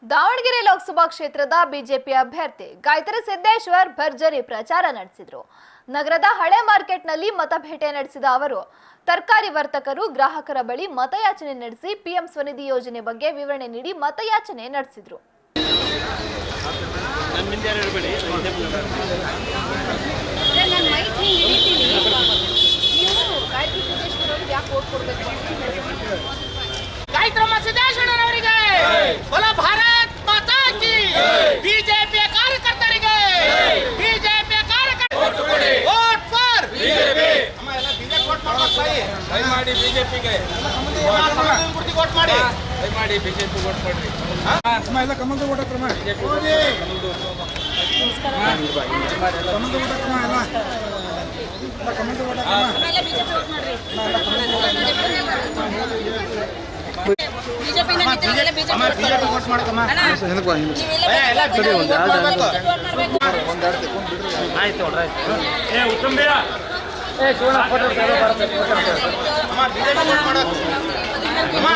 ದಾವಣಗೆರೆ ಲೋಕಸಭಾ ಕ್ಷೇತ್ರದ ಬಿಜೆಪಿ ಅಭ್ಯರ್ಥಿ ಗಾಯತ್ರಿ ಸಿದ್ದೇಶ್ವರ್ ಭರ್ಜರಿ ಪ್ರಚಾರ ನಡೆಸಿದರು. ನಗರದ ಹಳೆ ಮಾರ್ಕೆಟ್ನಲ್ಲಿ ಮತಭೇಟೆ ನಡೆಸಿದ ಅವರು ತರಕಾರಿ ವರ್ತಕರು ಗ್ರಾಹಕರ ಬಳಿ ಮತಯಾಚನೆ ನಡೆಸಿ ಪಿಎಂ ಸ್ವನಿಧಿ ಯೋಜನೆ ಬಗ್ಗೆ ವಿವರಣೆ ನೀಡಿ ಮತಯಾಚನೆ ನಡೆಸಿದರು. ಭಾರತ್ ಮಾತಾ ಕಿ ಬಿಜೆಪಿ ಕಾರ್ಯಕರ್ತರಿಗೆ ಬಿಜೆಪಿ ಕಾರ್ಯಕರ್ತರು ವೋಟ್ ಫಾರ್ ಬಿಜೆಪಿ ಅಮ್ಮ ಎಲ್ಲ ಬಿಜೆಪಿ ವೋಟ್ ಮಾಡ್ಬೇಕು ದಯ ಮಾಡಿ ಬಿಜೆಪಿಗೆ ಗುರುತಿ ವೋಟ್ ಮಾಡಿ ದಯ ಮಾಡಿ ಬಿಜೆಪಿ ವೋಟ್ ಮಾಡ್ರಿ ಅಮ್ಮ ಎಲ್ಲ ಕಮಲದ ವೋಟ್ ಹಾಕ್ರಮ್ಮ ಬಿಜೆಪಿ ಕಮಲದ ವೋಟ್ ಹಾಕ್ರಮ್ಮ ಎಲ್ಲ ಕಮಲದ ವೋಟ್ ಹಾಕ್ರಮ್ಮ ಎಲ್ಲ ಬಿಜೆಪಿ ವೋಟ್ ಮಾಡ್ರಿ ಬಿಜೆಪಿ ವೋಟ್ ಮಾಡಕಮ್ಮ ಎಲ್ಲ ಬಿಡಿ ಆಯ್ತು ಏ ಉತ್ತಮ ಬೇಡ ಏ ಶಿವಣ್ಣ ಫೋಟೋ ಅಮ್ಮ ಬಿಜೆಪಿ ವೋಟ್ ಮಾಡಕ ಅಮ್ಮ